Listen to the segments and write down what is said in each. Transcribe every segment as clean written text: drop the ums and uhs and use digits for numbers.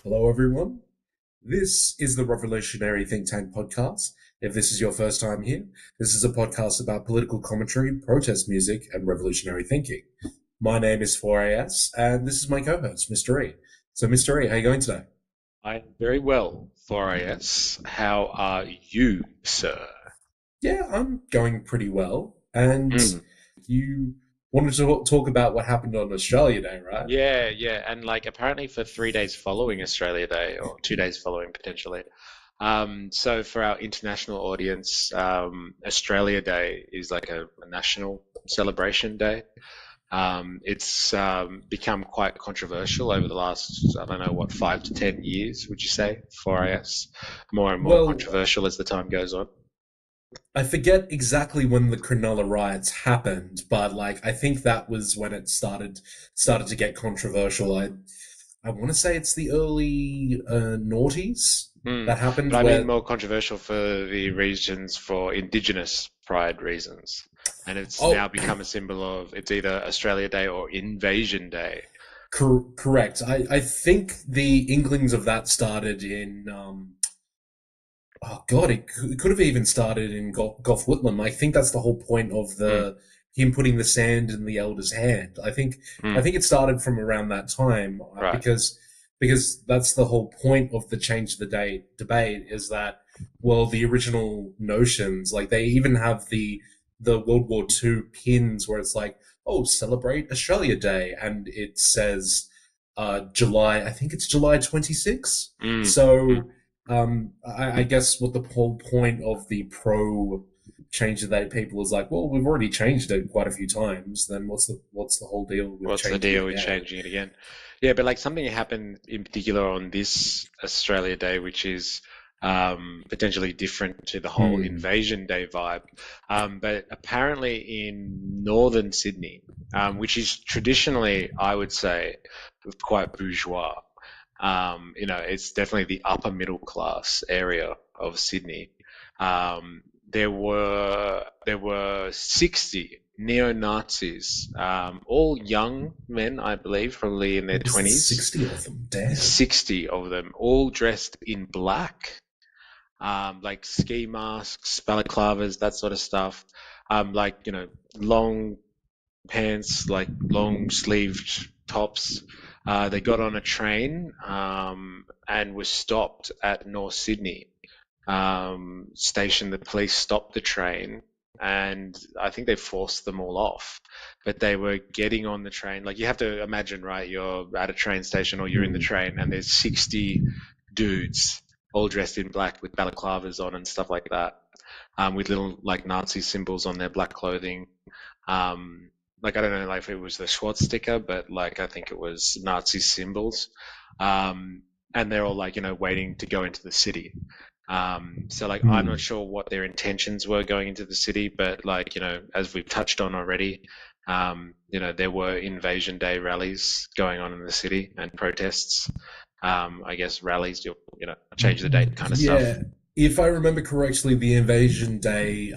Hello, everyone. This is the Revolutionary Think Tank podcast. If this is your first time here, this is a podcast about political commentary, protest music, and revolutionary thinking. My name is 4AS, and this is my co-host, Mr. E. So, Mr. E, how are you going today? I'm very well, 4AS. How are you, sir? Yeah, I'm going pretty well. And Mm. you wanted to talk about what happened on Australia Day, right? Yeah, yeah, and like apparently for 3 days following Australia Day, or 2 days following potentially. So for our international audience, Australia Day is like a national celebration day. It's become quite controversial over the last, I don't know, what, 5 to 10 years, would you say, 4AS? More and more Well, controversial as the time goes on. I forget exactly when the Cronulla riots happened, but I think that was when it started to get controversial. I want to say it's the early noughties Mm. that But happened I mean where more controversial for the reasons for Indigenous pride reasons. And it's now oh become a symbol of it's either Australia Day or Invasion Day. correct. I think the inklings of that started in oh god, it could have even started in Gough Whitlam. I think that's the whole point of Mm, the him putting the sand in the elder's hand. I mm, think it started from around that time right. because that's the whole point of the change of the day debate is that well the original notions like they even have the World War II pins where it's like oh celebrate Australia Day and it says July I think it's July 26th. Mm, mm. So I guess what the whole point of the pro change of that people is like, well, we've already changed it quite a few times. Then what's the whole deal with What's the changing it deal with again? changing it again? Yeah, but like something happened in particular on this Australia Day, which is potentially different to the whole Hmm. Invasion Day vibe. But apparently in northern Sydney, which is traditionally, I would say, quite bourgeois. It's definitely the upper middle class area of Sydney. There were 60 neo-Nazis, all young men, I believe, probably in their What is it? 20s. 60 of them? Damn. 60 of them, all dressed in black, like ski masks, balaclavas, that sort of stuff. Long pants, like long sleeved tops. They got on a train and were stopped at North Sydney station. The police stopped the train and I think they forced them all off. But they were getting on the train. Like you have to imagine, right? You're at a train station or you're in the Hmm. train and there's 60 dudes all dressed in black with balaclavas on and stuff like that, with little like Nazi symbols on their black clothing. Like I don't know like if it was the swastika, but like I think it was Nazi symbols. And they're all like, waiting to go into the city. So like I'm not Hmm. sure what their intentions were going into the city, but like, as we've touched on already, there were Invasion Day rallies going on in the city and protests. I guess rallies, change the date kind of stuff. Yeah. If I remember correctly, the Invasion Day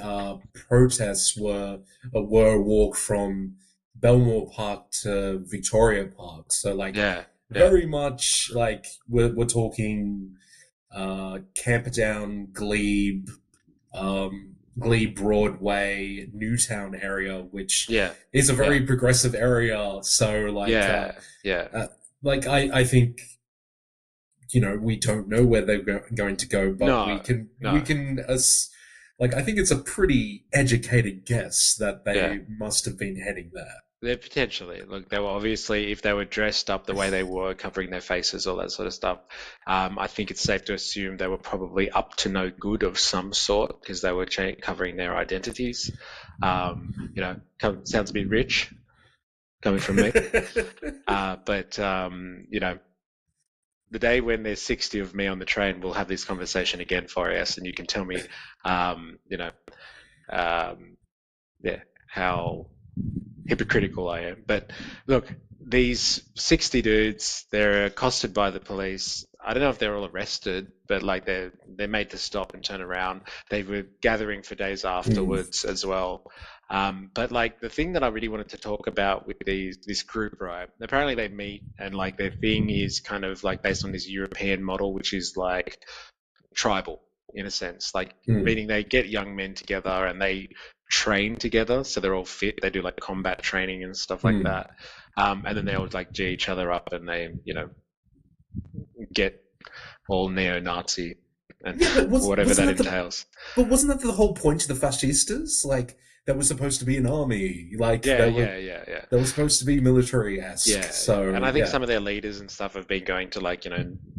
protests were a walk from Belmore Park to Victoria Park. So Yeah, yeah, very much like we're talking Camperdown, Glebe, Glebe Broadway, Newtown area, which yeah, is a yeah, very progressive area. So yeah, yeah. uh, I think we don't know where they're going to go, but No, we no, can like I think it's a pretty educated guess that yeah. they must have been heading there. They potentially look. They were obviously, if they were dressed up the way they were, covering their faces, all that sort of stuff. I think it's safe to assume they were probably up to no good of some sort because they were covering their identities. Sounds a bit rich coming from me. But the day when there's 60 of me on the train, we'll have this conversation again for us, and you can tell me, um, you know, um, yeah, how hypocritical I am. But look, these 60 dudes, they're accosted by the police. I don't know if they're all arrested, but like they're made to stop and turn around. They were gathering for days Hmm. afterwards as well. But like the thing that I really wanted to talk about with this group, right? Apparently they meet and like their thing is kind of like based on this European model, which is like tribal in a sense, like Mm. meaning they get young men together and they train together, so they're all fit. They do like combat training and stuff like Mm. that, and then they all like G each other up and they, get all neo-Nazi and Yeah, but whatever wasn't that that the entails. wasn't that the whole point of the fascistas? Like that was supposed to be an army. Like Yeah, yeah, yeah, yeah. they were supposed to be military-esque. Yeah, yeah. And So I think yeah. some of their leaders and stuff have been going to like,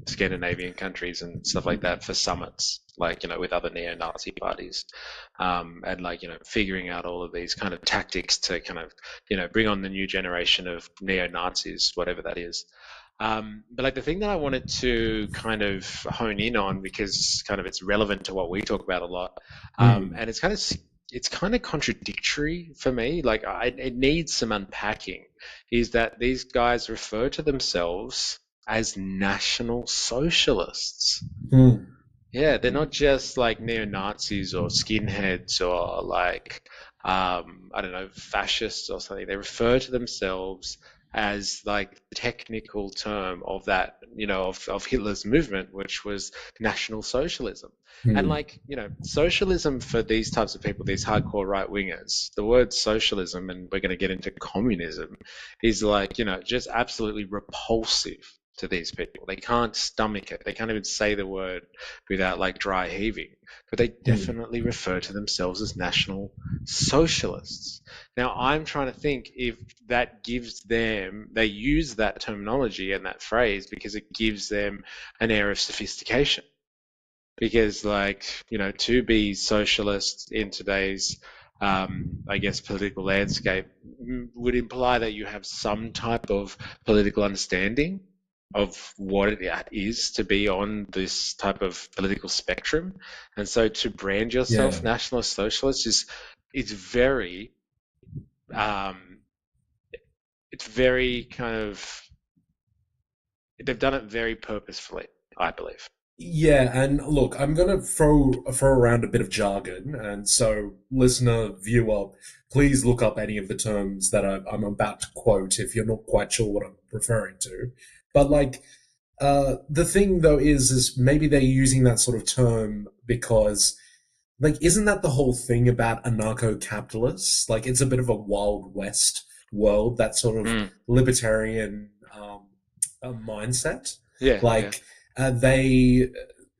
Scandinavian countries and stuff like that for summits, like, with other neo-Nazi parties. And like, figuring out all of these kind of tactics to kind of, bring on the new generation of neo-Nazis, whatever that is. But like the thing that I wanted to kind of hone in on because kind of it's relevant to what we talk about a lot, Mm. and it's kind of contradictory for me. Like it needs some unpacking is that these guys refer to themselves as National Socialists. Mm. Yeah, they're not just like neo-Nazis or skinheads or like, I don't know, fascists or something. They refer to themselves as like the technical term of that, of Hitler's movement, which was National Socialism. And Mm. like, socialism for these types of people, these hardcore right wingers, the word socialism, and we're going to get into communism, is like, just absolutely repulsive to these people. They can't stomach it. They can't even say the word without like dry heaving. But they Mm. definitely refer to themselves as National Socialists. Now, I'm trying to think if that gives them, they use that terminology and that phrase because it gives them an air of sophistication. Because, like, to be socialist in today's, I guess, political landscape would imply that you have some type of political understanding of what it is to be on this type of political spectrum. And so to brand Yeah. yourself National Socialist is it's very um, it's very kind of they've done it very purposefully, I believe. Yeah, and look, I'm gonna throw around a bit of jargon, and so listener, viewer, please look up any of the terms that I'm about to quote if you're not quite sure what I'm referring to. But like, the thing though is maybe they're using that sort of term because, like, isn't that the whole thing about anarcho-capitalists? Like, it's a bit of a Wild West world, that sort of Mm. libertarian mindset. Yeah, yeah, Like, they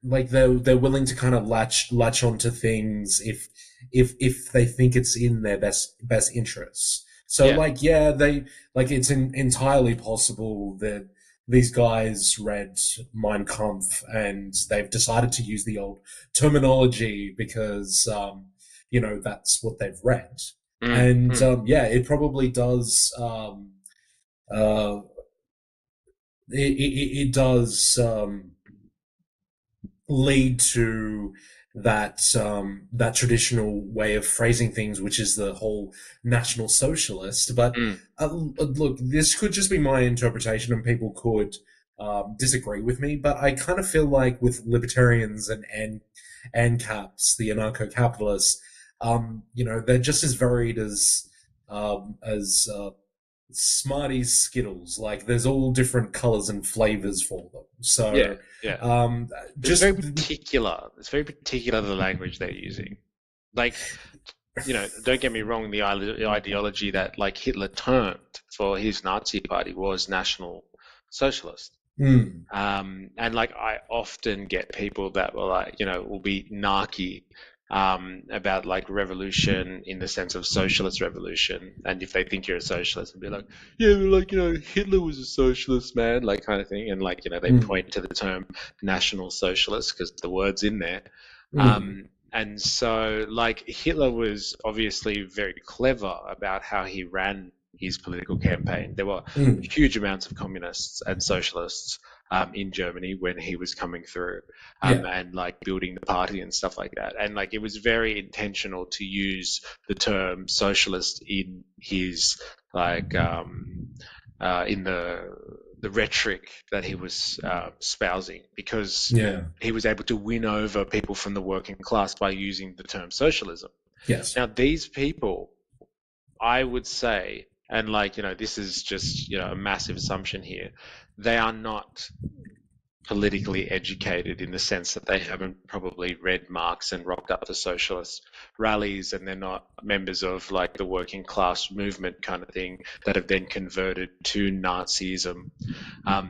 they're willing to kind of latch onto things if they think it's in their best interests. So yeah. like yeah, they like it's entirely possible that these guys read Mein Kampf and they've decided to use the old terminology because that's what they've read, Mm, and mm. yeah, it probably does. Uh, it does lead to that traditional way of phrasing things, which is the whole National Socialist. But Mm. look, this could just be my interpretation, and people could disagree with me. But I kind of feel like with libertarians and caps, the anarcho-capitalists, they're just as varied as Smarties Skittles. Like there's all different colors and flavors for them. Yeah, So yeah. um, It's very just particular. It's very particular the language they're using. Like, don't get me wrong, the ideology that like Hitler termed for his Nazi party was National Socialist. mm, And like I often get people that will like, will be narky about like revolution in the sense of socialist revolution. And if they think you're a socialist, and be like, yeah, but like, Hitler was a socialist, man, like kind of thing. And like, they mm, point to the term National Socialist because the word's in there. mm, And so like Hitler was obviously very clever about how he ran his political campaign. There were mm, huge amounts of communists and socialists in Germany when he was coming through, yeah, and like building the party and stuff like that. And like it was very intentional to use the term socialist in his like in the rhetoric that he was spousing because yeah, he was able to win over people from the working class by using the term socialism. yes, Now, these people I would say, and like, this is just, a massive assumption here, they are not politically educated in the sense that they haven't probably read Marx and rocked up to socialist rallies, and they're not members of like the working class movement kind of thing that have then converted to Nazism.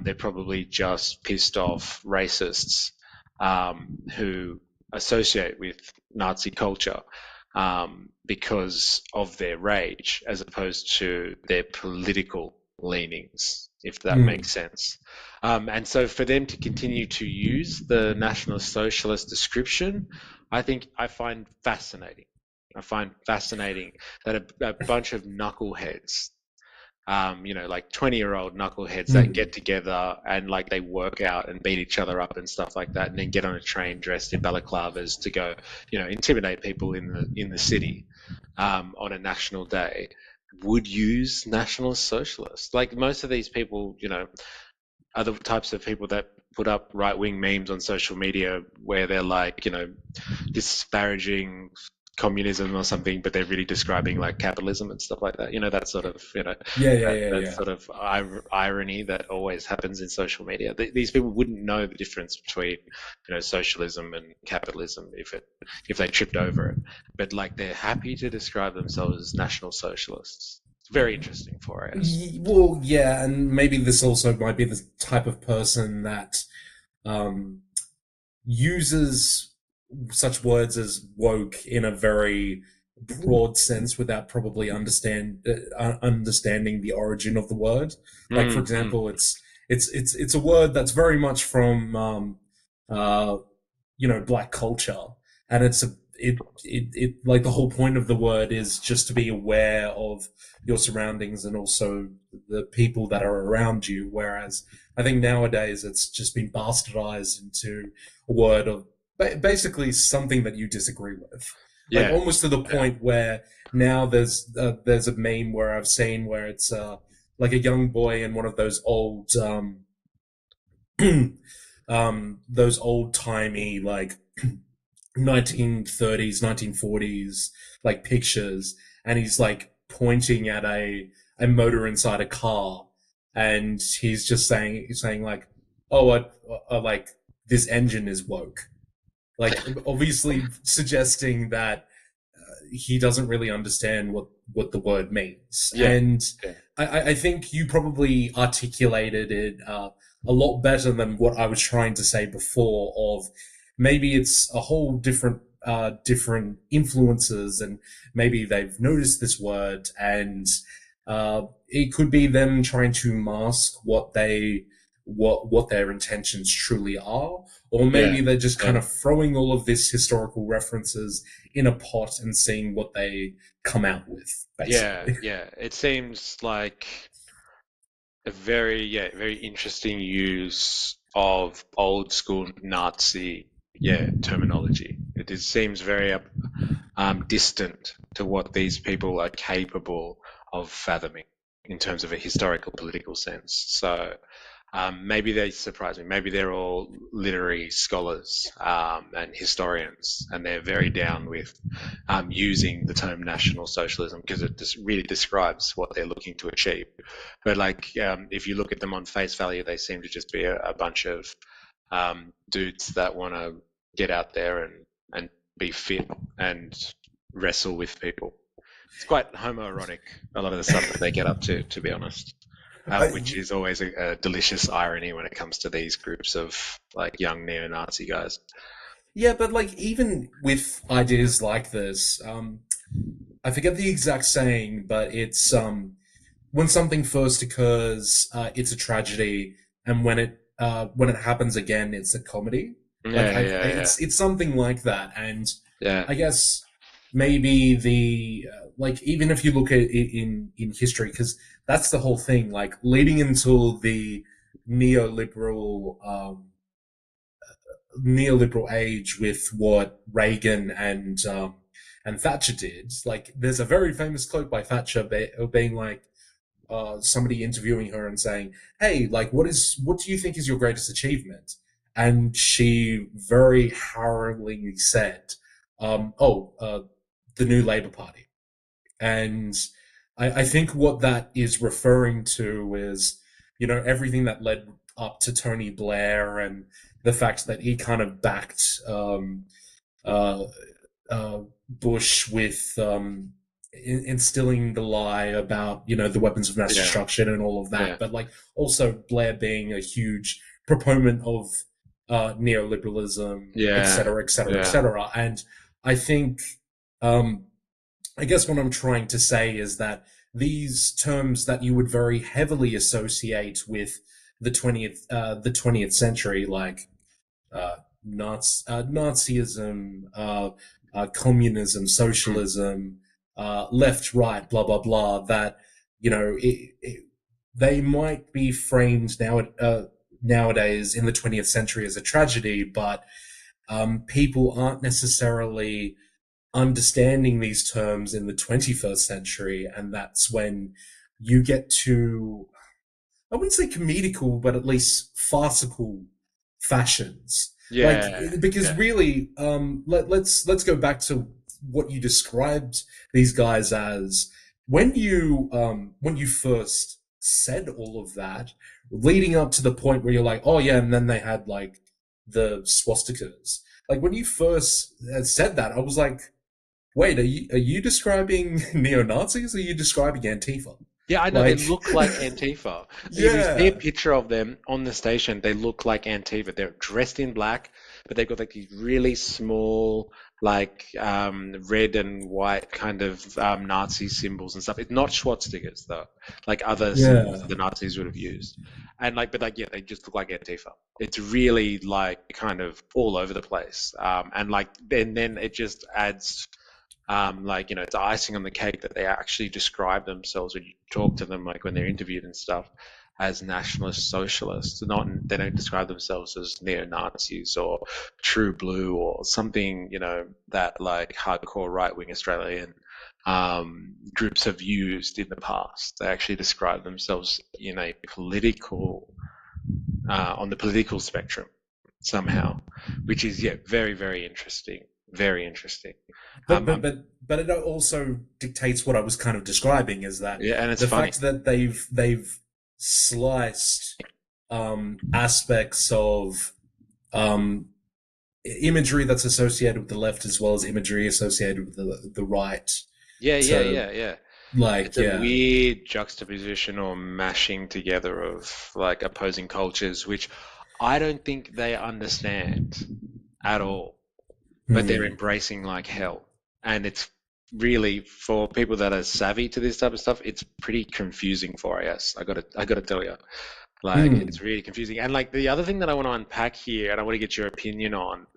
They're probably just pissed off racists who associate with Nazi culture because of their rage as opposed to their political leanings, if that Mm. makes sense. And so for them to continue to use the National Socialist description, I find fascinating. I find fascinating that a bunch of knuckleheads, like 20-year-old knuckleheads that Mm. get together and like they work out and beat each other up and stuff like that, and then get on a train dressed in balaclavas to go, intimidate people in the city on a national day, would use National Socialist. Like most of these people, are the types of people that put up right-wing memes on social media where they're like, disparaging communism or something, but they're really describing like capitalism and stuff like that. That sort of, Yeah, yeah, yeah, that yeah. sort of irony that always happens in social media. These people wouldn't know the difference between, socialism and capitalism if they tripped over it. But like they're happy to describe themselves as National Socialists. It's very interesting for us. Well, yeah, and maybe this also might be the type of person that um, uses such words as woke in a very broad sense without probably understanding the origin of the word. Like, for Mm. example, it's a word that's very much from uh, black culture, and it like the whole point of the word is just to be aware of your surroundings and also the people that are around you. Whereas I think nowadays it's just been bastardized into a word of basically something that you disagree with, like Yeah, almost to the yeah. point where now there's a meme where I've seen where it's like a young boy in one of those old timey like 1930s, 1940s like pictures, and he's like pointing at a motor inside a car, and he's saying like, oh, like this engine is woke, like obviously suggesting that he doesn't really understand what the word means. Yeah, And yeah, I think you probably articulated it a lot better than what I was trying to say before. Of maybe it's a whole different influences, and maybe they've noticed this word, and it could be them trying to mask what their intentions truly are, or yeah, maybe they're just kind yeah. of throwing all of this historical references in a pot and seeing what they come out with, Yeah, basically. yeah. It seems like a very interesting use of old school Nazi, terminology. Seems very distant to what these people are capable of fathoming in terms of a historical political sense. So maybe they surprise me. Maybe they're all literary scholars and historians, and they're very down with using the term National Socialism because it just really describes what they're looking to achieve. But like, if you look at them on face value, they seem to just be a bunch of dudes that want to get out there and be fit and wrestle with people. It's quite homoerotic, a lot of the stuff that they get up to be honest. Which I, is always a delicious irony when it comes to these groups of like young neo-Nazi guys. yeah, but like even with ideas like this, I forget the exact saying, but it's when something first occurs, it's a tragedy, and when it happens again, it's a comedy. Like Yeah, yeah, yeah, it's something like that, and yeah, I guess maybe the like even if you look at it in history, because that's the whole thing. Like leading until the neoliberal neoliberal age with what Reagan and Thatcher did. Like, there's a very famous quote by Thatcher being like, somebody interviewing her and saying, "Hey, like, what do you think is your greatest achievement?" And she very harrowingly said, "Oh, the new Labour Party." And I think what that is referring to is, everything that led up to Tony Blair and the fact that he kind of backed uh, Bush with instilling the lie about the weapons of mass Yeah, destruction and all of yeah, that, but like also Blair being a huge proponent of neoliberalism, et yeah, cetera, et cetera, et yeah, cetera. And I think, um, I guess what I'm trying to say is that these terms that you would very heavily associate with the 20th century, like Nazism, communism, mm, socialism, left, right, blah blah blah. That they might be framed nowadays in the 20th century as a tragedy, but people aren't necessarily understanding these terms in the 21st century, and that's when you get to, I wouldn't say comedical, but at least farcical fashions. Like, yeah, because yeah, really, let's go back to what you described these guys as when you first said all of that, leading up to the point where you're like, oh yeah, and then they had like the swastikas. Like when you first said that, I was like, wait, are you describing neo Nazis? Or are you describing Antifa? yeah. I know they Like, look like Antifa. If you see a yeah, picture of them on the station, they look like Antifa. They're dressed in black, but they've got like these really small, like red and white kind of Nazi symbols and stuff. It's not swastikas though, like other symbols that yeah. the Nazis would have used. And like, but like, yeah, they just look like Antifa. It's really like kind of all over the place. And like, then it just adds like, it's icing on the cake that they actually describe themselves when you talk to them, like when they're interviewed and stuff, as nationalist socialists. Not they don't describe themselves as neo Nazis or true blue or something, that like hardcore right wing Australian groups have used in the past. They actually describe themselves in a political on the political spectrum somehow, which is yeah very very interesting, very interesting. But but I'm but but it also dictates what I was kind of describing is that Yeah, and it's the funny. fact that they've sliced aspects of um, imagery that's associated with the left as well as imagery associated with the right Yeah, yeah, to yeah, yeah. like It's a yeah weird juxtaposition or mashing together of like opposing cultures, which I don't think they understand at all, but they're hmm, embracing like hell. And it's really for people that are savvy to this type of stuff, it's pretty confusing for us. I gotta tell you. Like hmm. it's really confusing. And like the other thing that I want to unpack here and I want to get your opinion on,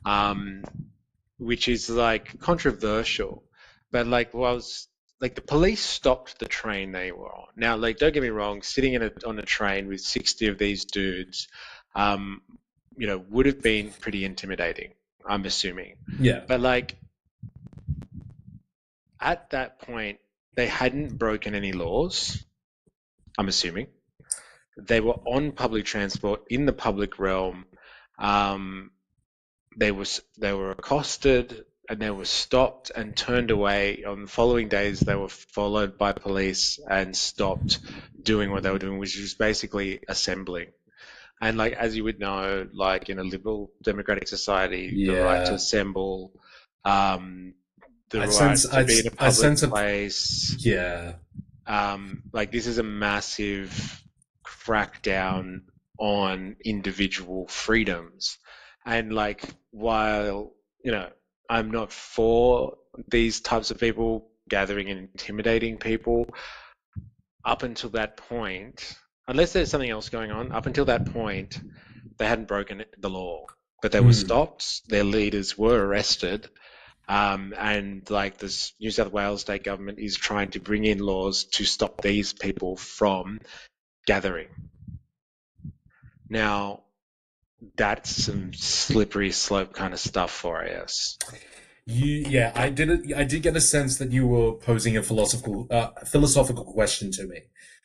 um, which is like controversial, but like was like the police stopped the train they were on. Now, like don't get me wrong, sitting on a train with 60 of these dudes, um, would have been pretty intimidating. I'm assuming, Yeah. but like at that point, they hadn't broken any laws. I'm assuming they were on public transport in the public realm. Um, they were accosted and they were stopped and turned away. On the following days, they were followed by police and stopped doing what they were doing, which was basically assembling. And like as you would know, like in a liberal democratic society, the right to Yeah. assemble, um, the I right sense to I be in a I public sense a place, yeah. like this is a massive crackdown on individual freedoms. And like while, I'm not for these types of people gathering and intimidating people, up until that point, unless there's something else going on, up until that point, they hadn't broken the law. But they were Hmm. stopped, their leaders were arrested, and like this New South Wales state government is trying to bring in laws to stop these people from gathering. Now, that's some slippery slope kind of stuff for us. Yeah, I did get a sense that you were posing a philosophical question to me.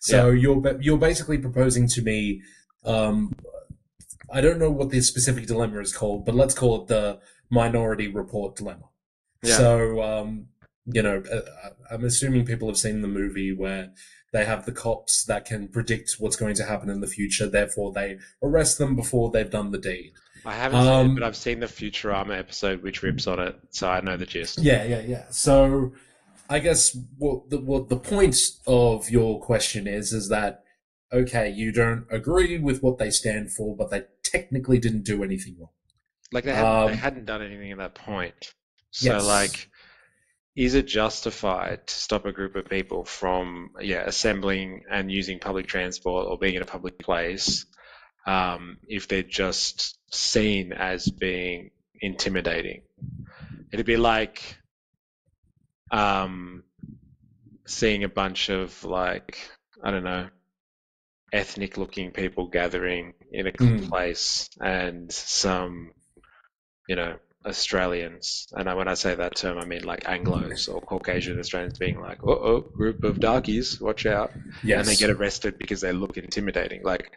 Yeah, So you're basically proposing to me, um, I don't know what the specific dilemma is called, but let's call it the Minority Report dilemma. yeah, So I'm assuming people have seen the movie where they have the cops that can predict what's going to happen in the future, therefore they arrest them before they've done the deed. I haven't seen it, but Um, I've seen the Futurama episode which rips on it, so I know the gist. yeah, yeah, yeah. So I guess what the point of your question is that okay, you don't agree with what they stand for, but they technically didn't do anything wrong. Like they Um, hadn't done anything at that point. So yes, like, is it justified to stop a group of people from, yeah, assembling and using public transport or being in a public place, if they're just seen as being intimidating? It'd be like um, seeing a bunch of like, I don't know, ethnic looking people gathering in a mm, place and some, you know, Australians, and when I say that term, I mean like Anglos or Caucasian Australians being like, oh, group of darkies, watch out. And they get yes. arrested because they look intimidating. Like,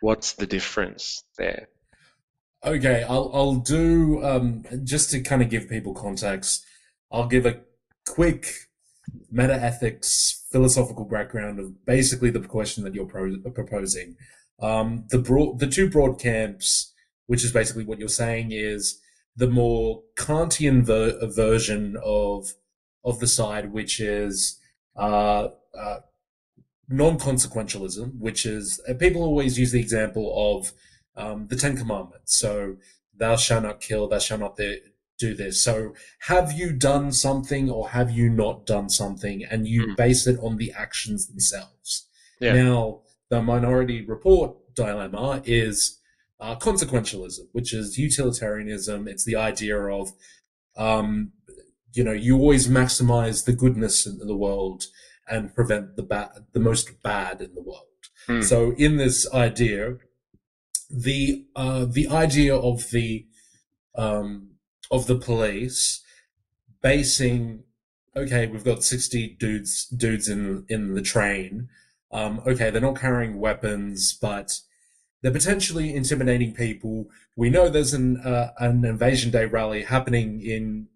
what's the difference there? Okay, I'll do just to kind of give people context. I'll give a quick meta ethics philosophical background of basically the question that you're proposing. The two broad camps, which is basically what you're saying, is the more Kantian version of the side, which is uh, uh, non-consequentialism, which is people always use the example of the Ten Commandments. So, thou shalt not kill, thou shalt not do this. So, have you done something or have you not done something? And you Mm, base it on the actions themselves. yeah. Now, the Minority Report dilemma is consequentialism, which is utilitarianism. It's the idea of um, you always maximize the goodness in the world and prevent the most bad in the world. Mm, So in this idea, the idea um, of the police basing, okay, we've got 60 dudes in the train. Okay, they're not carrying weapons, but they're potentially intimidating people. We know there's an Invasion Day rally happening in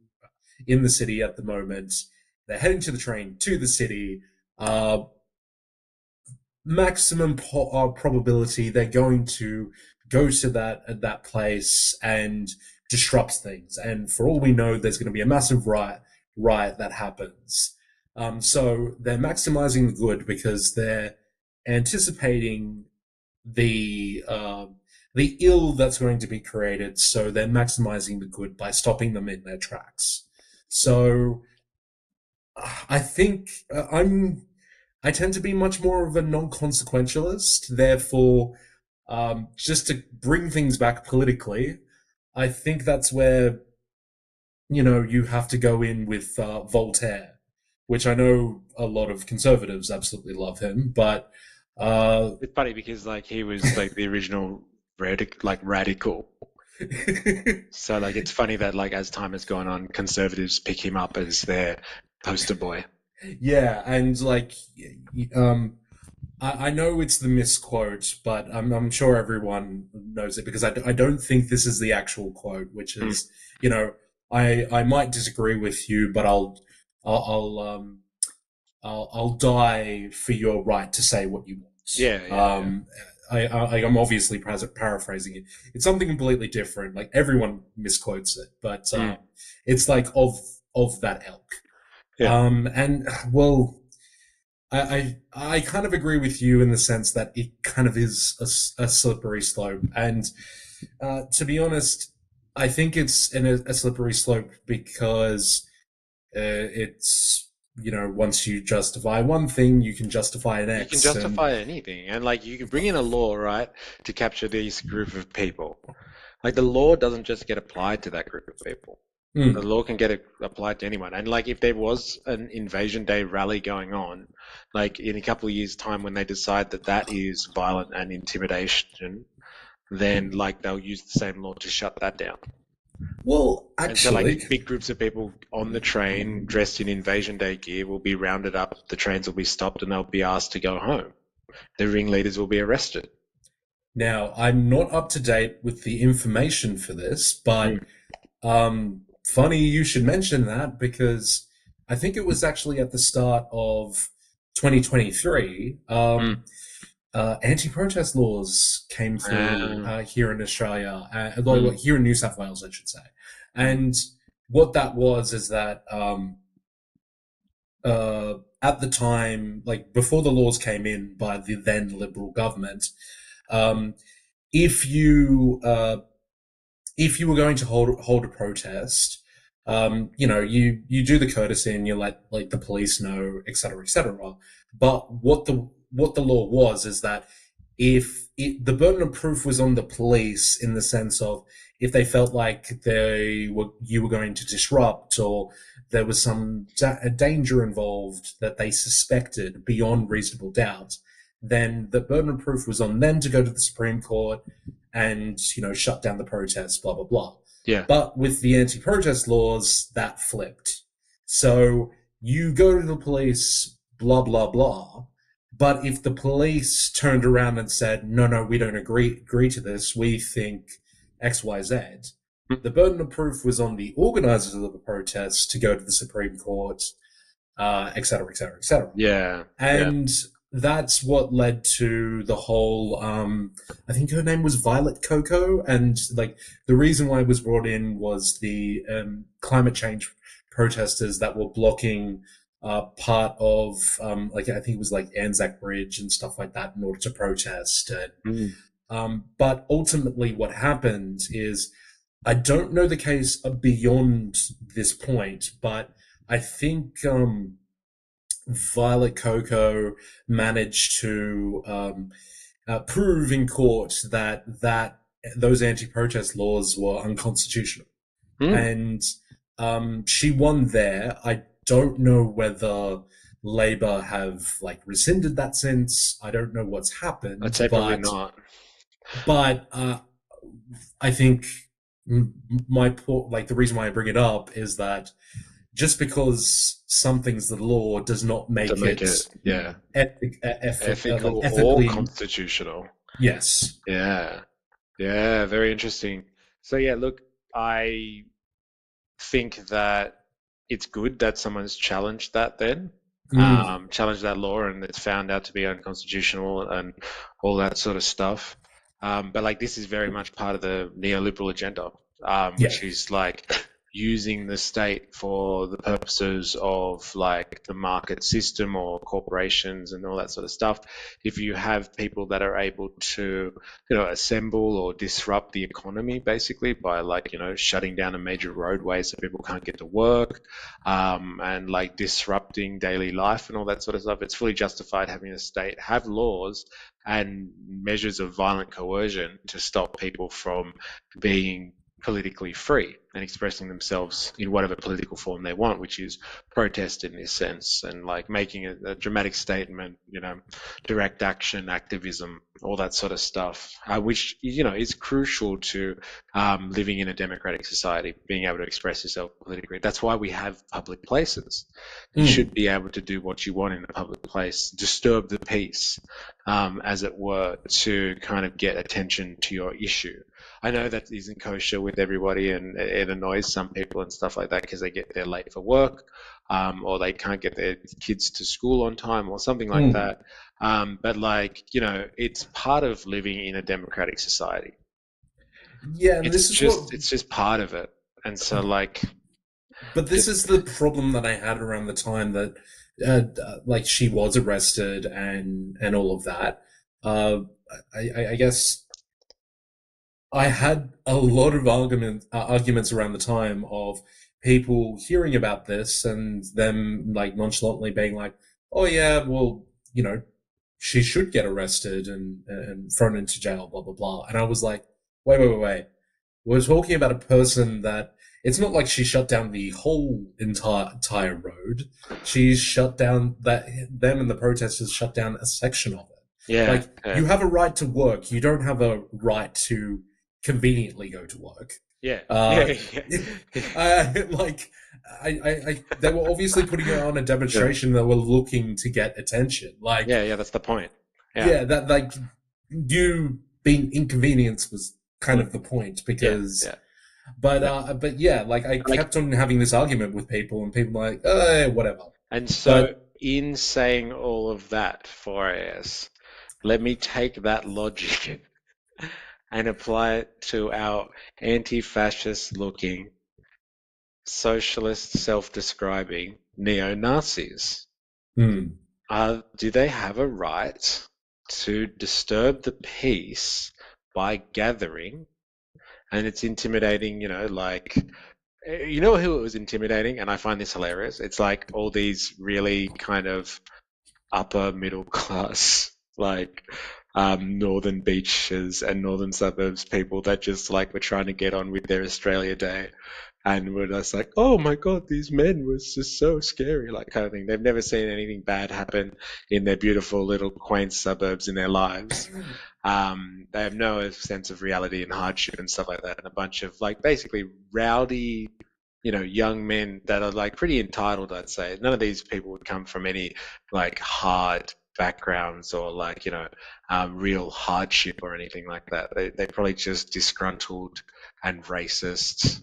the city at the moment. They're heading to the train to the city. Uh, Maximum probability they're going to go to that place and disrupt things. And for all we know, there's going to be a massive riot that happens. So they're maximizing the good because they're anticipating the uh, the ill that's going to be created. So they're maximizing the good by stopping them in their tracks. So I think I tend to be much more of a non-consequentialist. Therefore, just to bring things back politically, I think that's where you have to go in with Voltaire, which I know a lot of conservatives absolutely love him, but uh, it's funny because like he was like the original radical. So like it's funny that like as time has gone on, conservatives pick him up as their poster boy. yeah, and like um, I know it's the misquote, but I'm sure everyone knows it because I don't think this is the actual quote, which Mm, is, you know, I might disagree with you, but I'll I'll um I'll die for your right to say what you yeah, want. yeah, yeah. I'm obviously paraphrasing it. It's something completely different. Like everyone misquotes it, but Mm, it's like of that ilk. yeah. And well, I kind of agree with you in the sense that it kind of is a slippery slope. And to be honest, I think it's a slippery slope because it's, once you justify one thing, you can justify an You can X. And justify anything, and like you can bring in a law, right, to capture these group of people. Like the law doesn't just get applied to that group of people. The mm, law can get applied to anyone. And like if there was an Invasion Day rally going on, like in a couple of years' time when they decide that that is violent and intimidation, then like they'll use the same law to shut that down. well, And so like actually, big groups of people on the train dressed in Invasion Day gear will be rounded up, the trains will be stopped and they'll be asked to go home. The ringleaders will be arrested. now I'm not up to date with the information for this, but Mm. funny you should mention that because I think it was actually at the start of 2023. Mm. Anti-protest laws came through Um, here in Australia, mm. here in New South Wales, I should say. Mm. And what that was is that at the time, like before the laws came in by the then Liberal government, um, if you if you were going to hold a protest, you do the courtesy and you let like the police know, etc., etc. But what the law was is that the burden of proof was on the police in the sense of if they felt like you were going to disrupt or there was some danger involved that they suspected beyond reasonable doubt, then the burden of proof was on them to go to the Supreme Court and shut down the protests, blah blah blah. Yeah. But with the anti-protest laws, that flipped. So you go to the police, blah blah blah. But if the police turned around and said, "No, no, we don't agree to this. We think X, Y, Z," Mm. the burden of proof was on the organizers of the protests to go to the Supreme Court, et cetera, et cetera, et cetera. Yeah. Yeah. And that's what led to the whole I think her name was Violet Coco, and like the reason why it was brought in was the climate change protesters that were blocking part of like I think it was like Anzac Bridge and stuff like that in order to protest. And Mm. but ultimately what happened is I don't know the case beyond this point, but I think Violet Coco managed to prove in court that those anti-protest laws were unconstitutional, Mm. and she won there. I don't know whether Labor have like rescinded that since. I don't know what's I'd happened, say probably but not. I think my like the reason why I bring it up is that just because something's the law does not To make make it it, yeah, like ethical or ethically. constitutional. Yes. Yeah. Yeah. Very interesting. So yeah, look, I think that it's good that someone's challenged that then, Mm, challenged that law and it's found out to be unconstitutional and all that sort of stuff. But like this is very much part of the neoliberal agenda, yeah. which is like using the state for the purposes of like the market system or corporations and all that sort of stuff. If you have people that are able to, assemble or disrupt the economy basically by like, shutting down a major roadway so people can't get to work, and like disrupting daily life and all that sort of stuff, it's fully justified having a state have laws and measures of violent coercion to stop people from being politically free and expressing themselves in whatever political form they want, which is protest in this sense and like making a dramatic statement, direct action, activism, all that sort of stuff, which, is crucial to living in a democratic society, being able to express yourself politically. That's why we have public places. You Mm, should be able to do what you want in a public place, disturb the peace, as it were, to kind of get attention to your issue. I know that isn't kosher with everybody, and it annoys some people and stuff like that because they get there late for work, or they can't get their kids to school on time, or something like mm. that. But like, it's part of living in a democratic society. Yeah, and It's this is what. just, it's just part of it. And so, like, But this just is the problem that I had around the time that, like, she was arrested and all of that. Uh, I guess I had a lot of arguments around the time of people hearing about this and them like nonchalantly being like, "Oh yeah, well, she should get arrested and thrown into jail, blah blah blah." And I was like, "Wait, wait, wait, wait. We're talking about a person that it's not like she shut down the whole entire road. She's shut down that them and the protesters shut down a section of it. yeah, Like yeah, you have a right to work. You don't have a right to conveniently go to work. yeah, Uh, yeah, yeah, like they were obviously putting it on a yeah, demonstration that were looking to get attention. Like, yeah, yeah. That's the point. Yeah, yeah, that like you being inconvenienced was kind of the point yeah, because yeah. Yeah. But yeah, like I Like, kept on having this argument with people, and people were like, whatever. and so But in saying all of that for AS, let me take that logic and apply it to our anti-fascist looking, socialist, self-describing neo-Nazis. hmm, Do they have a right to disturb the peace by gathering? And it's intimidating, like, you know who it was intimidating? And I find this hilarious. It's like all these really kind of upper middle class, like, northern beaches and northern suburbs people that just like were trying to get on with their Australia Day, and were just like, oh my god, these men was just so scary, like kind of thing. They've never seen anything bad happen in their beautiful little quaint suburbs in their lives. They have no sense of reality and hardship and stuff like that, and a bunch of like basically rowdy, young men that are like pretty entitled, I'd say. None of these people would come from any like hard backgrounds or like, real hardship or anything like that. They're probably just disgruntled and racist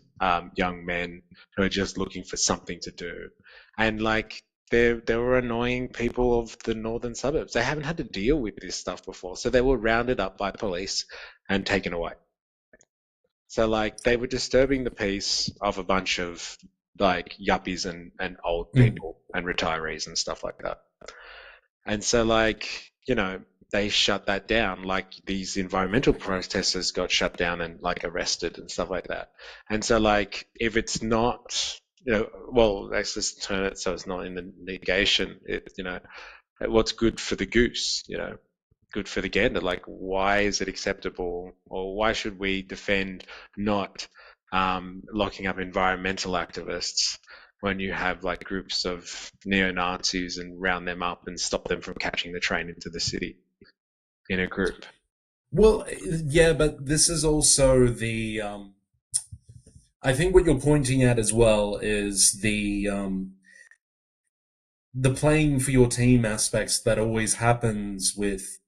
young men who are just looking for something to do. And like, they were annoying people of the northern suburbs. They haven't had to deal with this stuff before. So they were rounded up by police and taken away. So like they were disturbing the peace of a bunch of like yuppies and old hmm. people and retirees and stuff like that. And so like, they shut that down. Like these environmental protesters got shut down and like arrested and stuff like that. And so like if it's not, well, let's just turn it so it's not in the negation. What's good for the goose, good for the gander. Like, why is it acceptable, or why should we defend not locking up environmental activists when you have like groups of neo Nazis and round them up and stop them from catching the train into the city in a group? Well, yeah, but this is also the. I think what you're pointing at as well is the playing for your team aspects that always happens with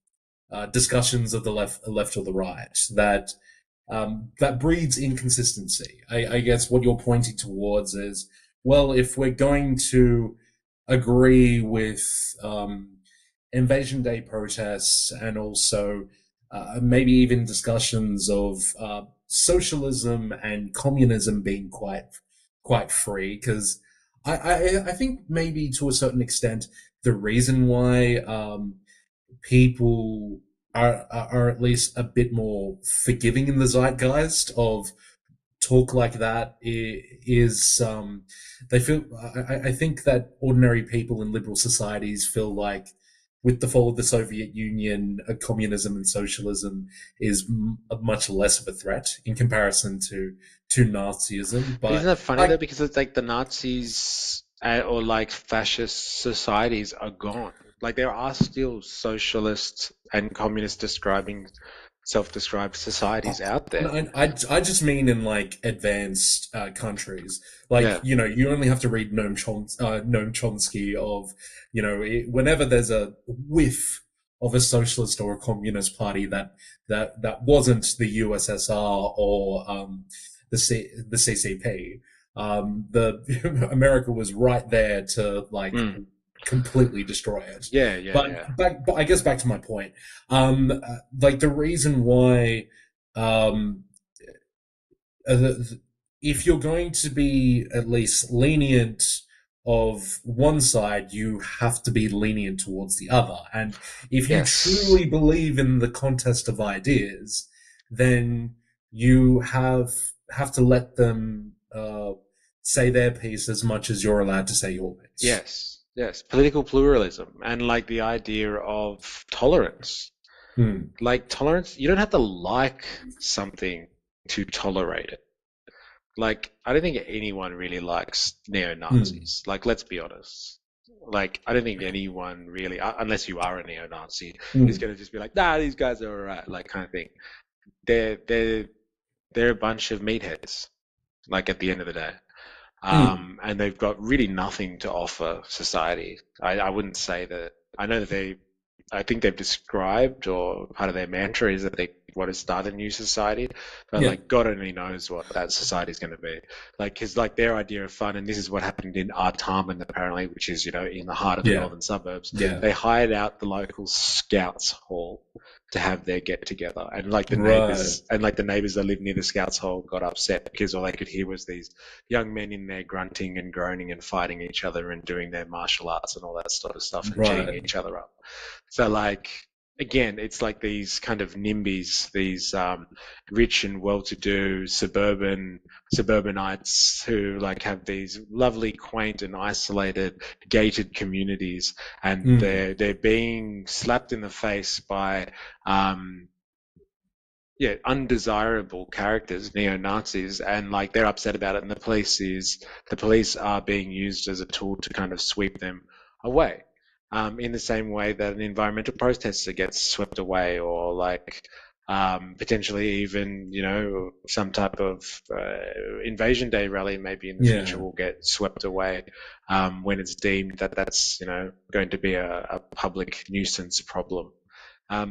discussions of the left or the right. That breeds inconsistency. I guess what you're pointing towards is, well, if we're going to agree with Invasion Day protests and also maybe even discussions of socialism and communism being quite free, because I think maybe to a certain extent the reason why people are at least a bit more forgiving in the zeitgeist of talk like that is they feel I think that ordinary people in liberal societies feel like with the fall of the Soviet Union, communism and socialism is much less of a threat in comparison to Nazism. But isn't But that funny I though? Because it's like the Nazis or like fascist societies are gone. Like there are still socialist and communist describing self-described societies out there. I just mean in like advanced countries, like Yeah. you only have to read Noam Chomsky of whenever there's a whiff of a socialist or a communist party that wasn't the USSR or the CCP, the America was right there to like Mm. completely destroy it. Yeah, yeah, yeah. But I guess back to my point. Like the reason why, um, if you're going to be at least lenient of one side, you have to be lenient towards the other. And if you Yes. truly believe in the contest of ideas, then you have to let them say their piece as much as you're allowed to say your piece. Yes. Yes. Political pluralism and like the idea of tolerance. Hmm. Like tolerance, you don't have to like something to tolerate it. Like, I don't think anyone really likes Hmm. neo-Nazis. Like, let's be honest. Like, I don't think anyone really, unless you are a neo-Nazi, is Hmm. going to just be like, nah, these guys are alright, like kind of thing. They're they're they're a bunch of meatheads. Like at the end of the day, Hmm. and they've got really nothing to offer society. I wouldn't say that. I know that they I think they've described, or part of their mantra is that they want to start a new society, but Yeah. like God only knows what that society is going to be. Like, because like their idea of fun, and this is what happened in Artarmon apparently, which is in the heart of the Yeah. northern suburbs. Yeah. They hired out the local scouts hall to have their get together, and like Right. the neighbors that lived near the scouts hall got upset because all they could hear was these young men in there grunting and groaning and fighting each other and doing their martial arts and all that sort of stuff and cheating Right. each other up. So like again, it's like these kind of NIMBYs, these rich and well-to-do suburbanites who like have these lovely, quaint and isolated, gated communities, and Mm. they're being slapped in the face by um, undesirable characters, neo-Nazis, and like they're upset about it, and the police are being used as a tool to kind of sweep them away. In the same way that an environmental protester gets swept away, or like potentially even some type of invasion day rally maybe in the future Yeah. will get swept away when it's deemed that that's going to be a public nuisance problem.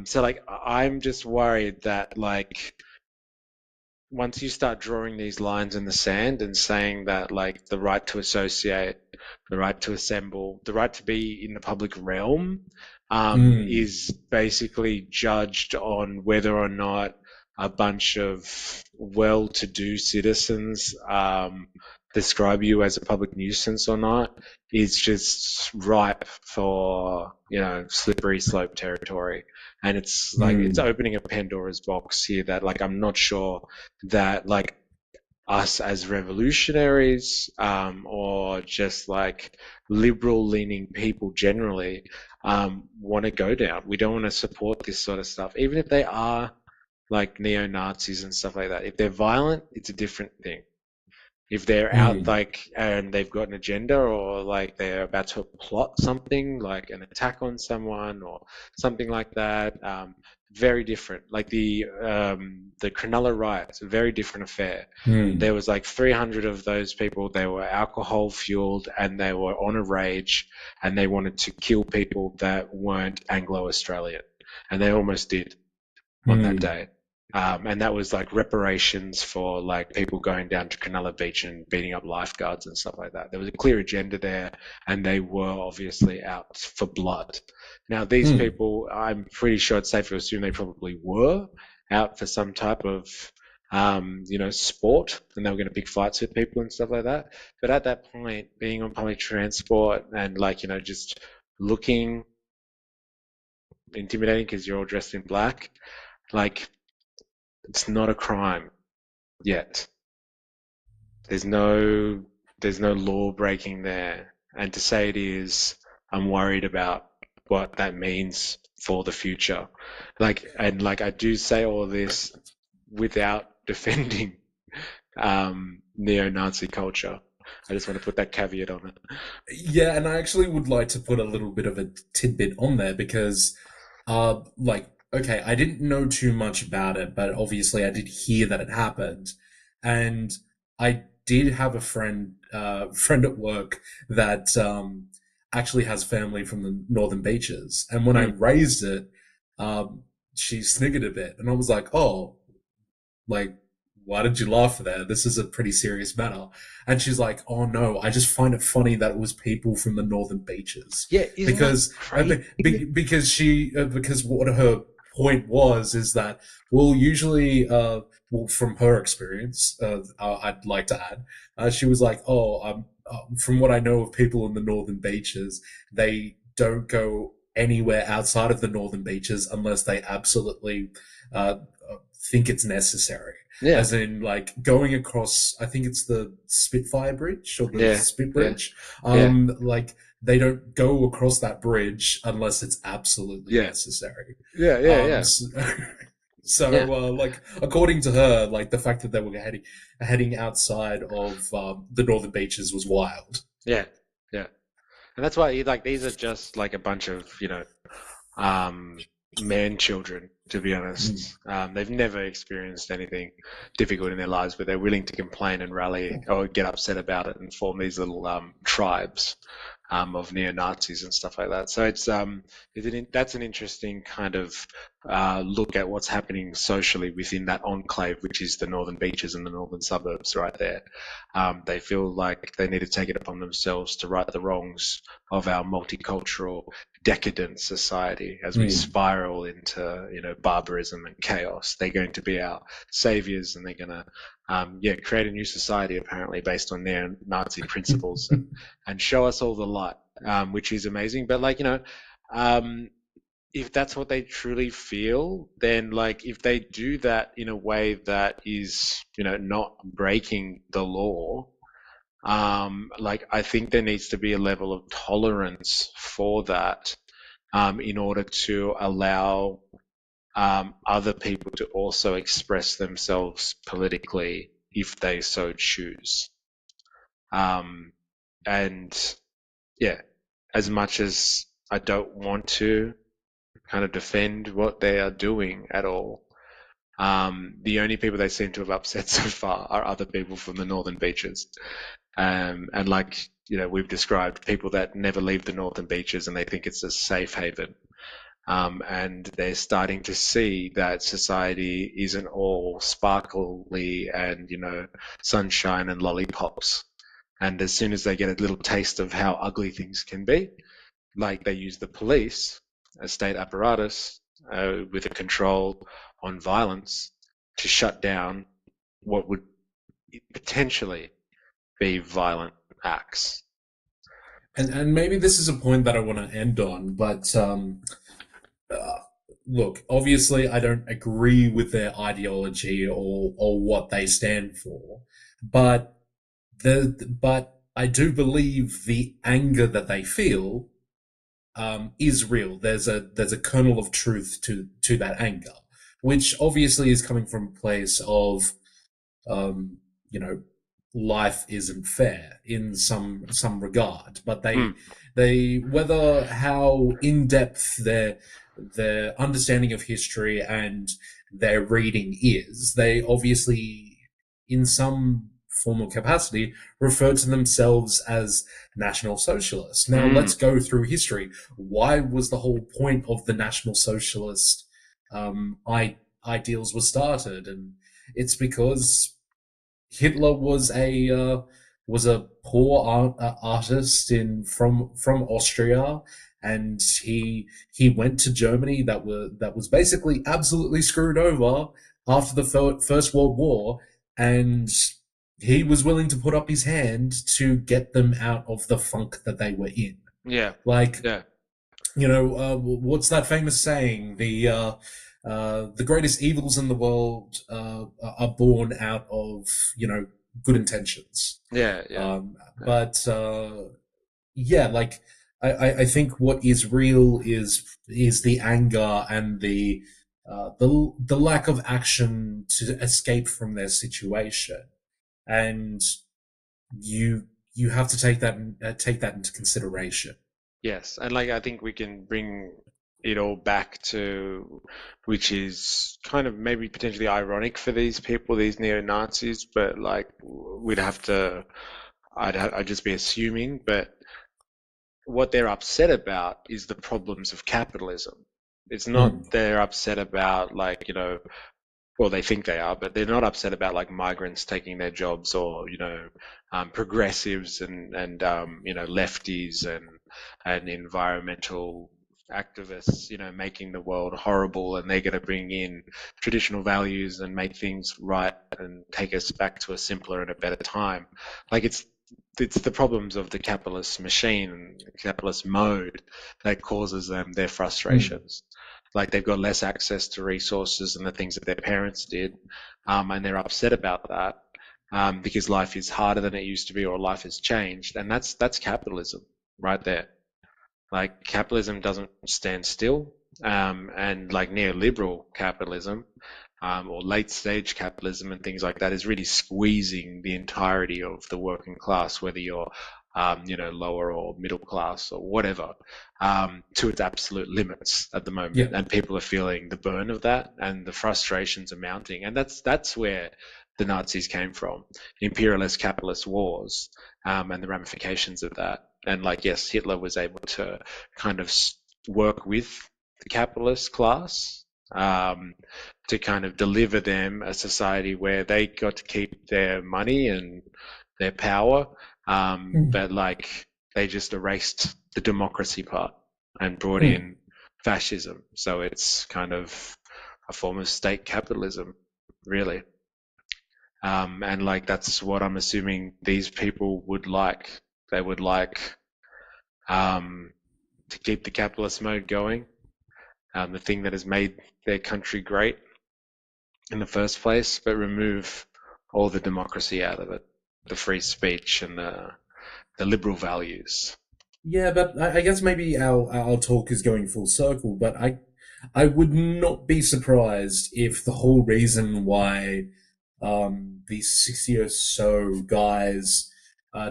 So like I'm just worried that like once you start drawing these lines in the sand and saying that like the right to associate, the right to assemble, the right to be in the public realm, Mm. is basically judged on whether or not a bunch of well-to-do citizens describe you as a public nuisance or not, is just ripe for slippery slope territory. And it's like it's Mm. opening a Pandora's box here that like I'm not sure that like us as revolutionaries or just like liberal leaning people generally want to go down. We don't want to support this sort of stuff, even if they are like neo Nazis and stuff like that. If they're violent, it's a different thing. If they're out Mm. like and they've got an agenda, or like they're about to plot something like an attack on someone or something like that, very different. Like the Cronulla riots, a very different affair. Mm. There was like 300 of those people. They were alcohol fueled and they were on a rage, and they wanted to kill people that weren't Anglo-Australian, and they almost did on that Mm. day. And that was like reparations for like people going down to Cronulla Beach and beating up lifeguards and stuff like that. There was a clear agenda there, and they were obviously out for blood. Now, these Mm. people, I'm pretty sure it's safe to assume they probably were out for some type of sport, and they were going to pick fights with people and stuff like that. But at that point, being on public transport and like, just looking intimidating because you're all dressed in black, like it's not a crime yet. There's no law breaking there. And to say it is, I'm worried about what that means for the future. Like I do say all of this without defending neo-Nazi culture. I just want to put that caveat on it. Yeah, and I actually would like to put a little bit of a tidbit on there because, okay, I didn't know too much about it, but obviously I did hear that it happened, and I did have a friend at work that actually has family from the Northern Beaches, and when I Mm. raised it, um, she sniggered a bit, and I was like, "Oh, like, why did you laugh there? This is a pretty serious matter." And she's like, "Oh no, I just find it funny that it was people from the Northern Beaches Yeah, isn't that because crazy? because what her point was is that, well, usually well, from her experience, I'd like to add, she was like, "Oh, from what I know of people in the Northern Beaches, they don't go anywhere outside of the Northern Beaches unless they absolutely uh, think it's necessary." Yeah, As in, like, going across, I think it's the Spitfire Bridge or the yeah, Spit yeah, Bridge. yeah, Like, they don't go across that bridge unless it's absolutely yeah, necessary. yeah, yeah, Um, yeah, so, yeah, like, according to her, like, the fact that they were heading outside of the Northern Beaches was wild. yeah, yeah. And that's why like these are just like a bunch of man children, to be Mm. honest. They've never experienced anything difficult in their lives, but they're willing to complain and rally or get upset about it and form these little tribes of neo-Nazis and stuff like that. So that's an interesting kind of look at what's happening socially within that enclave, which is the northern beaches and the northern suburbs right there. They feel like they need to take it upon themselves to right the wrongs of our multicultural, decadent society as we Mm. spiral into, barbarism and chaos. They're going to be our saviors, and they're going to, create a new society apparently based on their Nazi principles and show us all the light, which is amazing. But um, if that's what they truly feel, then like if they do that in a way that is, not breaking the law, like I think there needs to be a level of tolerance for that, in order to allow other people to also express themselves politically if they so choose. Um, and yeah, as much as I don't want to kind of defend what they are doing at all, the only people they seem to have upset so far are other people from the northern beaches. And like, we've described people that never leave the northern beaches and they think it's a safe haven. And they're starting to see that society isn't all sparkly and, sunshine and lollipops. And as soon as they get a little taste of how ugly things can be, like they use the police, a state apparatus, with a control on violence to shut down what would potentially be violent acts. And maybe this is a point that I want to end on, but uh, look, obviously, I don't agree with their ideology or what they stand for, but but I do believe the anger that they feel is real. There's a kernel of truth to that anger, which obviously is coming from a place of um, you know, life isn't fair in some regard. But Mm, they whether how in depth their understanding of history and their reading is, they obviously in some formal capacity refer to themselves as National Socialists. Now mm, let's go through history. Why was the whole point of the National Socialist ideals was started? And it's because Hitler was a poor artist in from Austria, and he went to Germany that was basically absolutely screwed over after the First World War, and he was willing to put up his hand to get them out of the funk that they were in. yeah, Like, yeah, what's that famous saying? The greatest evils in the world are born out of good intentions. yeah, yeah, yeah. But yeah, like I think what is real is the anger and the lack of action to escape from their situation, and you you have to take that into consideration. Yes, and like I think we can bring it all back to, which is kind of maybe potentially ironic for these people, these neo-Nazis, but like we'd have to, I'd just be assuming, but what they're upset about is the problems of capitalism. It's Mm, not they're upset about like, well, they think they are, but they're not upset about like migrants taking their jobs or, progressives and lefties and environmental activists, making the world horrible, and they're going to bring in traditional values and make things right and take us back to a simpler and a better time. Like it's the problems of the capitalist machine and capitalist mode that causes them their mm, frustrations. Like they've got less access to resources and the things that their parents did, and they're upset about that, because life is harder than it used to be, or life has changed, and that's capitalism right there. Like capitalism doesn't stand still, and like neoliberal capitalism, or late stage capitalism and things like that is really squeezing the entirety of the working class, whether you're lower or middle class or whatever, to its absolute limits at the Yeah. moment, and people are feeling the burn of that, and the frustrations are mounting, and that's where the Nazis came from, imperialist capitalist wars, and the ramifications of that. And like, yes, Hitler was able to kind of work with the capitalist class, to kind of deliver them a society where they got to keep their money and their power, Mm. but like they just erased the democracy part and brought Mm. in fascism. So it's kind of a form of state capitalism, really. And like that's what I'm assuming these people would like. They would like, um, to keep the capitalist mode going, the thing that has made their country great in the first place, but remove all the democracy out of it, the free speech and the liberal values. Yeah, but I guess maybe our talk is going full circle. But I would not be surprised if the whole reason why these 60 or so guys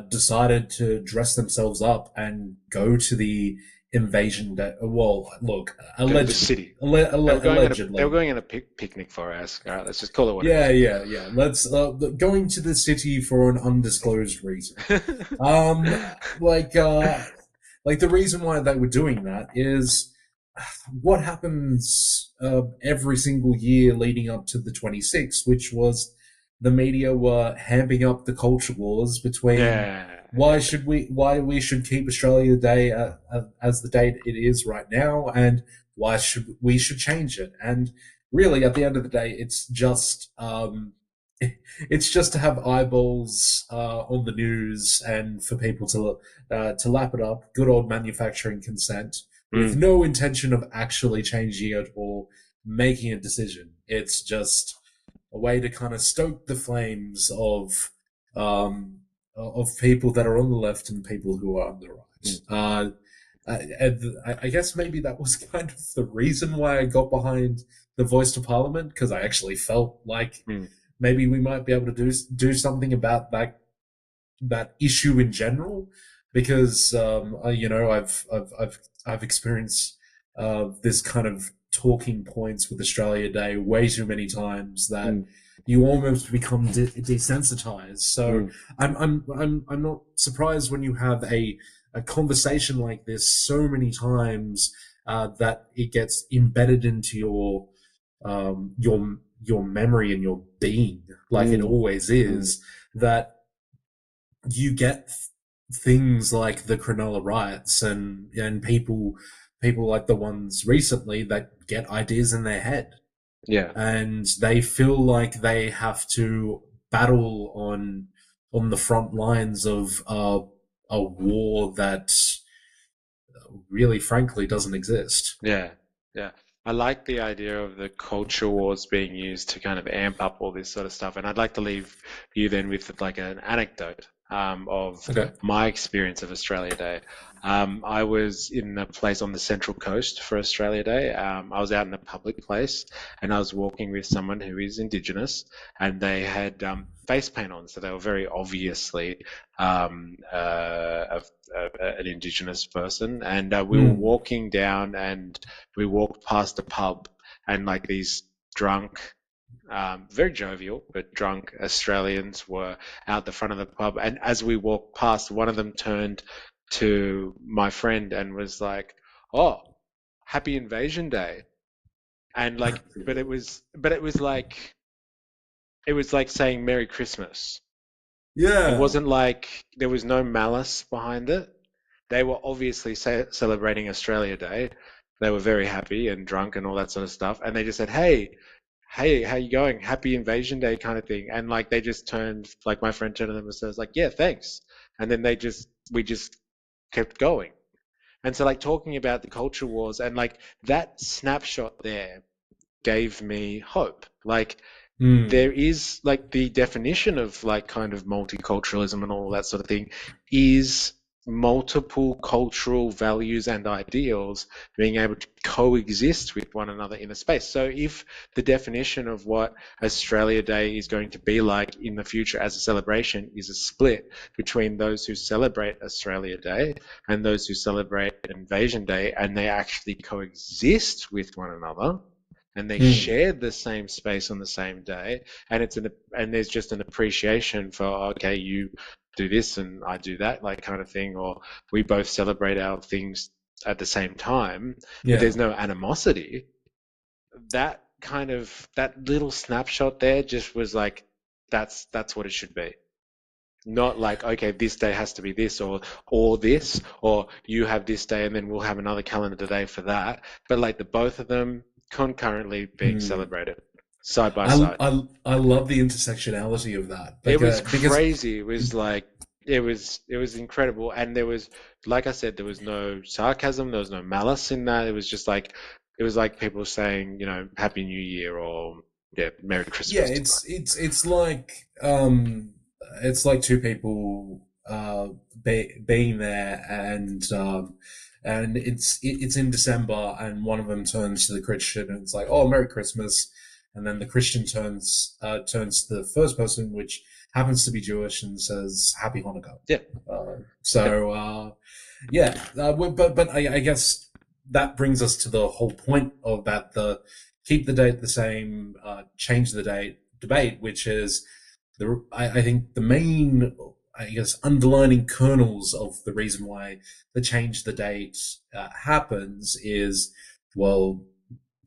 decided to dress themselves up and go to the invasion day. Well, look, Go to the allegedly, city. They were allegedly. going on a picnic for us. All right, let's just call it what it Yeah, is. yeah, yeah. Let's going to the city for an undisclosed reason. Um, like, like the reason why they were doing that is what happens every single year leading up to the 26th, which was the media were hamping up the culture wars between Yeah, yeah. why we should keep Australia Day as the date it is right now, and why should change it. And really, at the end of the day, it's just to have eyeballs on the news and for people to lap it up. Good old manufacturing consent with Mm, no intention of actually changing it or making a decision. It's just a way to kind of stoke the flames of people that are on the left and people who are on the right. mm, I guess maybe that was kind of the reason why I got behind the Voice to Parliament, because I actually felt like mm, maybe we might be able to do something about that issue in general, because I've experienced this kind of talking points with Australia Day way too many times that mm, you almost become desensitized. So mm. I'm not surprised when you have a conversation like this so many times that it gets embedded into your memory and your being, like it Mm, always mm. is. That you get things like the Cronulla riots and people like the ones recently that get ideas in their head Yeah, and they feel like they have to battle on the front lines of a war that really frankly doesn't exist. yeah, yeah. I like the idea of the culture wars being used to kind of amp up all this sort of stuff. And I'd like to leave you then with like an anecdote, of Okay. my experience of Australia Day. I was in a place on the Central Coast for Australia Day. I was out in a public place, and I was walking with someone who is Indigenous, and they had, face paint on, so they were very obviously, an Indigenous person. And we were Mm. walking down, and we walked past a pub, and like these drunk, very jovial, but drunk Australians were out the front of the pub. And as we walked past, one of them turned to my friend and was like, "Oh, Happy Invasion Day." And like, it was like saying Merry Christmas. It Yeah. wasn't like there was no malice behind it. They were obviously celebrating Australia Day. They were very happy and drunk and all that sort of stuff. And they just said, "Hey, how you going? Happy Invasion Day," kind of thing. And like they just turned, like my friend turned to them and says, like, "Yeah, thanks." And then we just kept going. And so like talking about the culture wars, and like that snapshot there gave me hope. Like Mm. there is like the definition of like kind of multiculturalism and all that sort of thing is multiple cultural values and ideals being able to coexist with one another in a space. So if the definition of what Australia Day is going to be like in the future as a celebration is a split between those who celebrate Australia Day and those who celebrate Invasion Day, and they actually coexist with one another, and they Mm. share the same space on the same day, and there's just an appreciation for, okay, you do this and I do that, like, kind of thing, or we both celebrate our things at the same time, but Yeah. there's no animosity. That little snapshot there just was like, that's what it should be. Not like, okay, this day has to be this, or this, or you have this day and then we'll have another calendar day for that. But like the both of them concurrently being Mm. celebrated side by I, side. I love the intersectionality of that It was because crazy. It was like, it was incredible. And there was, like I said, there was no sarcasm, there was no malice in that. It was like people saying, Happy New Year, or yeah, Merry yeah, Christmas. it's like two people being there, and it's in December, and one of them turns to the Christian and it's like, oh, Merry Christmas, and then the Christian turns to the first person, which happens to be Jewish, and says Happy Hanukkah. Yeah. Yep. Yeah, but I guess that brings us to the whole point of that, the keep the date the same, change the date debate, which is I think the main, I guess, underlining kernels of the reason why the change the date happens is, well,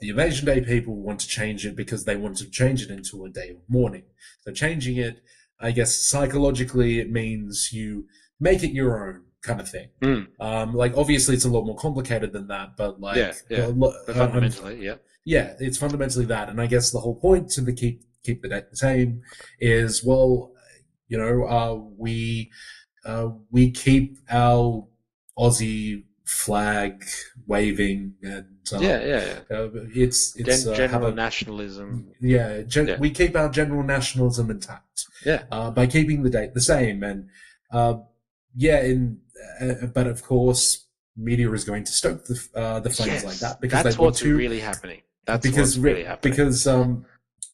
the Invasion Day people want to change it because they want to change it into a day of mourning. So changing it, I guess, psychologically, it means you make it your own kind of thing. Mm. Like, obviously, it's a lot more complicated than that, but Yeah, like, yeah. But fundamentally, yeah. yeah, it's fundamentally that. And I guess the whole point to the keep the date the same is, well, we keep our Aussie flag waving, and Yeah, yeah, yeah. it's have General a nationalism. yeah, Yeah, we keep our general nationalism intact yeah. by keeping the date the same, and uh, yeah, but of course, media is going to stoke the flames like Yes, that because they that's want what's to, really happening. That's because what's really happening. because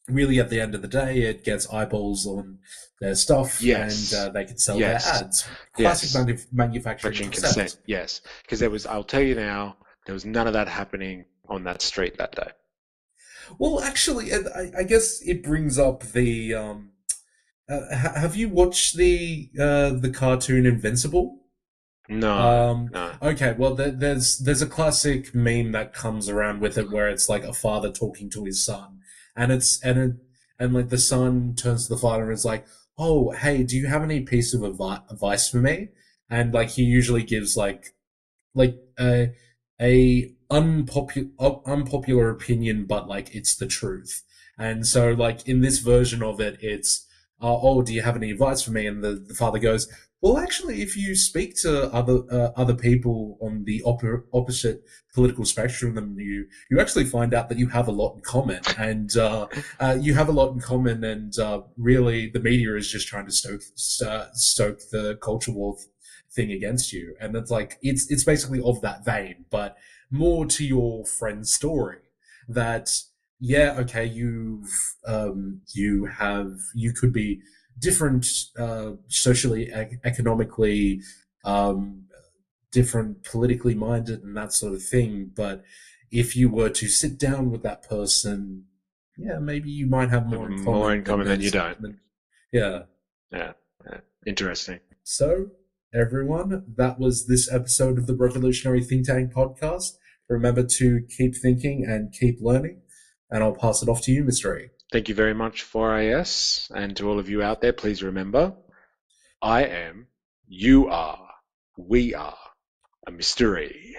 really at the end of the day, it gets eyeballs on their stuff, and Yes, they can sell their yes, ads. Classic yes. manufacturing Friction consent. concept. Yes, because I'll tell you now, there was none of that happening on that street that day. Well, actually, I guess it brings up the. Have you watched the cartoon Invincible? No, Um, no. okay, well, there's a classic meme that comes around with it where it's like a father talking to his son, and and like the son turns to the father and is like, "Oh, hey, do you have any piece of advice for me?" And like he usually gives like a unpopular opinion, but like it's the truth. And so like in this version of it, it's oh, do you have any advice for me? And the father goes, well, actually, if you speak to other people on the opposite political spectrum than you actually find out that you have a lot in common, and you have a lot in common, and really the media is just trying to stoke the culture war thing against you, and it's like it's basically of that vein, but more to your friend's story that yeah, okay, you could be different, socially, economically, um, different politically minded, and that sort of thing. But if you were to sit down with that person, yeah, maybe you might have more in More in common common than you don't. yeah. Yeah, yeah. Interesting. So, everyone, that was this episode of the Revolutionary Think Tank podcast. Remember to keep thinking and keep learning, and I'll pass it off to you, Mr. E. Thank you very much, 4AS, and to all of you out there, please remember, I am, you are, we are a mystery.